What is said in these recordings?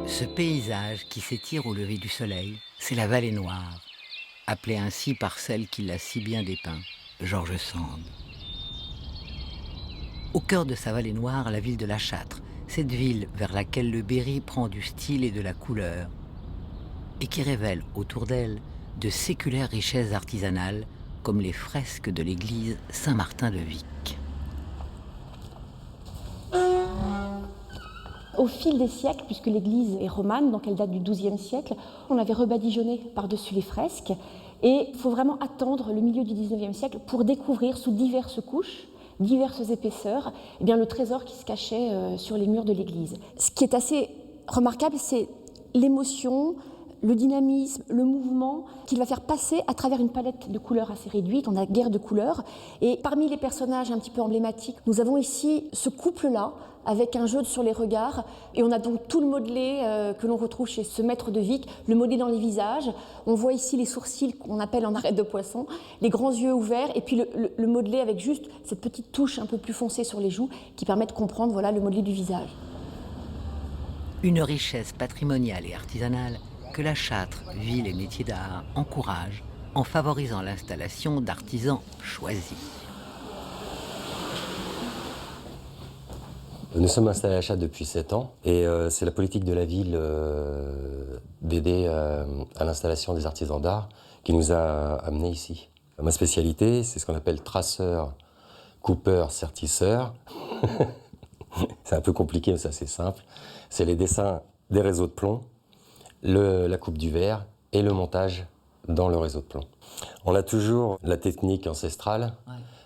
Ce paysage qui s'étire au lever du soleil, c'est la Vallée Noire, appelée ainsi par celle qui l'a si bien dépeint, George Sand. Au cœur de sa Vallée Noire, la ville de La Châtre, cette ville vers laquelle le Berry prend du style et de la couleur, et qui révèle autour d'elle de séculaires richesses artisanales, comme les fresques de l'église Saint-Martin-de-Vic. Au fil des siècles, puisque l'église est romane, donc elle date du XIIe siècle, on avait rebadigeonné par-dessus les fresques. Et il faut vraiment attendre le milieu du XIXe siècle pour découvrir sous diverses couches, diverses épaisseurs, eh bien, le trésor qui se cachait sur les murs de l'église. Ce qui est assez remarquable, c'est l'émotion, le dynamisme, le mouvement qu'il va faire passer à travers une palette de couleurs assez réduite. On a guère de couleurs. Et parmi les personnages un petit peu emblématiques, nous avons ici ce couple-là, avec un jeu sur les regards. Et on a donc tout le modelé que l'on retrouve chez ce maître de Vic, le modelé dans les visages. On voit ici les sourcils qu'on appelle en arête de poisson, les grands yeux ouverts, et puis le modelé avec juste cette petite touche un peu plus foncée sur les joues qui permet de comprendre voilà, le modelé du visage. Une richesse patrimoniale et artisanale que la Châtre, ville et métiers d'art, encourage en favorisant l'installation d'artisans choisis. Nous sommes installés à La Châtre depuis 7 ans et c'est la politique de la ville d'aider à l'installation des artisans d'art qui nous a amenés ici. Ma spécialité, c'est ce qu'on appelle traceur, coupeur, sertisseur. C'est un peu compliqué, mais ça c'est simple. C'est les dessins des réseaux de plomb, la coupe du verre et le montage dans le réseau de plomb. On a toujours la technique ancestrale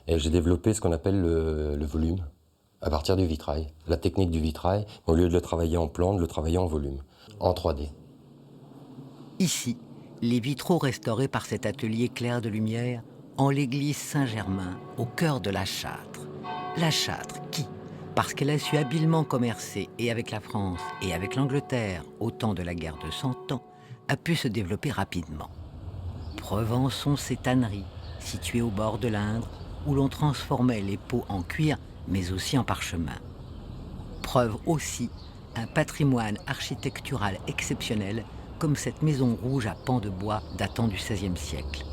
et j'ai développé ce qu'on appelle le volume à partir du vitrail. La technique du vitrail, au lieu de le travailler en plan, de le travailler en volume, en 3D. Ici, les vitraux restaurés par cet atelier clair de lumière en l'église Saint-Germain, au cœur de La Châtre. La Châtre qui, parce qu'elle a su habilement commercer et avec la France et avec l'Angleterre au temps de la guerre de 100 ans, a pu se développer rapidement. Preuve en sont ces tanneries, situées au bord de l'Indre, où l'on transformait les peaux en cuir, mais aussi en parchemin. Preuve aussi un patrimoine architectural exceptionnel, comme cette maison rouge à pans de bois datant du XVIe siècle.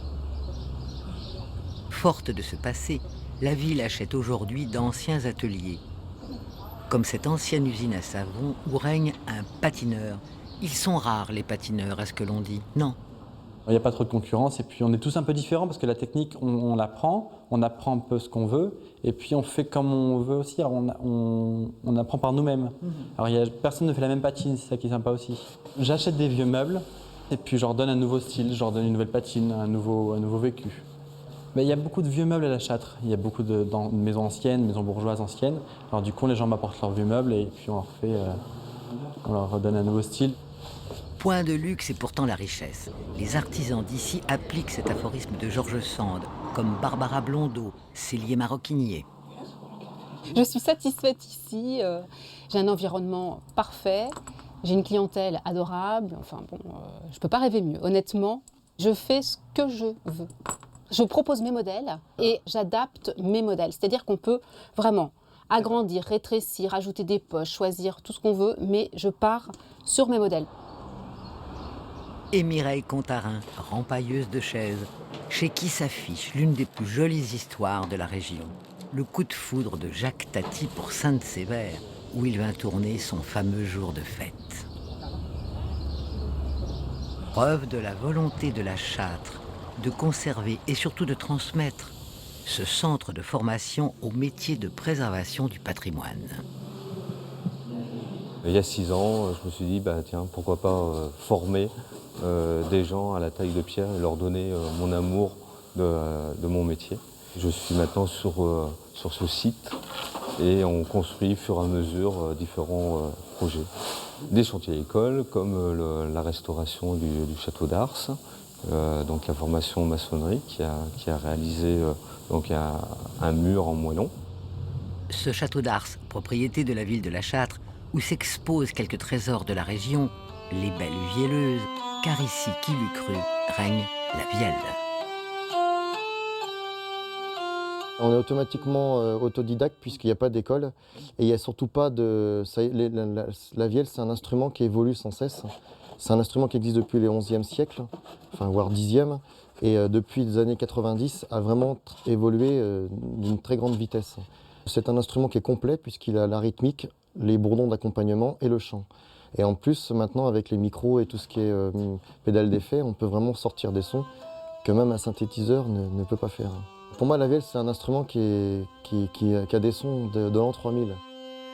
Forte de ce passé, la ville achète aujourd'hui d'anciens ateliers, comme cette ancienne usine à savon où règne un patineur. Ils sont rares, les patineurs, est-ce que l'on dit? Non. Il n'y a pas trop de concurrence et puis on est tous un peu différents parce que la technique, on l'apprend, on apprend un peu ce qu'on veut et puis on fait comme on veut aussi. Alors on apprend par nous-mêmes. Alors personne ne fait la même patine, c'est ça qui est sympa aussi. J'achète des vieux meubles et puis je leur donne un nouveau style, je leur donne une nouvelle patine, un nouveau vécu. Mais il y a beaucoup de vieux meubles à La Châtre. Il y a beaucoup de maisons anciennes, maisons bourgeoises anciennes. Alors du coup, les gens m'apportent leurs vieux meubles et puis on leur redonne un nouveau style. Point de luxe et pourtant la richesse. Les artisans d'ici appliquent cet aphorisme de George Sand, comme Barbara Blondeau, sellier maroquinier. Je suis satisfaite ici, j'ai un environnement parfait, j'ai une clientèle adorable, enfin bon, je ne peux pas rêver mieux. Honnêtement, je fais ce que je veux. Je propose mes modèles et j'adapte mes modèles, c'est-à-dire qu'on peut vraiment agrandir, rétrécir, ajouter des poches, choisir tout ce qu'on veut, mais je pars sur mes modèles. Et Mireille Contarin, rempailleuse de chaises, chez qui s'affiche l'une des plus jolies histoires de la région. Le coup de foudre de Jacques Tati pour Sainte-Sévère, où il vint tourner son fameux jour de fête. Preuve de la volonté de La Châtre de conserver et surtout de transmettre ce centre de formation au métier de préservation du patrimoine. Il y a 6 ans, je me suis dit, tiens, pourquoi pas former des gens à la taille de pierre et leur donner mon amour de mon métier. Je suis maintenant sur ce site et on construit au fur et à mesure différents projets. Des chantiers d'école comme la restauration du château d'Ars, donc la formation maçonnerie qui a réalisé donc un mur en moellon. Ce château d'Ars, propriété de la ville de La Châtre, où s'exposent quelques trésors de la région, les belles vielleuses, car ici, qui l'eût cru, règne la vielle. On est automatiquement autodidacte puisqu'il n'y a pas d'école et il n'y a surtout pas de... La vielle, c'est un instrument qui évolue sans cesse. C'est un instrument qui existe depuis le XIe siècle, enfin, voire Xe, et depuis les années 90 a vraiment évolué d'une très grande vitesse. C'est un instrument qui est complet puisqu'il a la rythmique, les bourdons d'accompagnement et le chant. Et en plus, maintenant, avec les micros et tout ce qui est pédale d'effet, on peut vraiment sortir des sons que même un synthétiseur ne peut pas faire. Pour moi, la vielle, c'est un instrument qui a des sons de l'an 3000.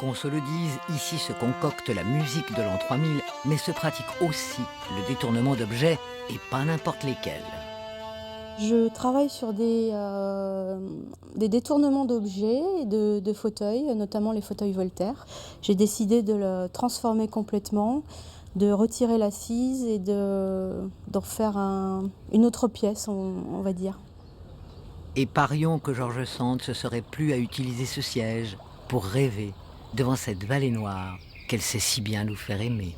Qu'on se le dise, ici se concocte la musique de l'an 3000, mais se pratique aussi le détournement d'objets, et pas n'importe lesquels. Je travaille sur des détournements d'objets et de fauteuils, notamment les fauteuils Voltaire. J'ai décidé de le transformer complètement, de retirer l'assise et d'en faire une autre pièce, on va dire. Et parions que George Sand se serait plu à utiliser ce siège pour rêver devant cette vallée noire qu'elle sait si bien nous faire aimer.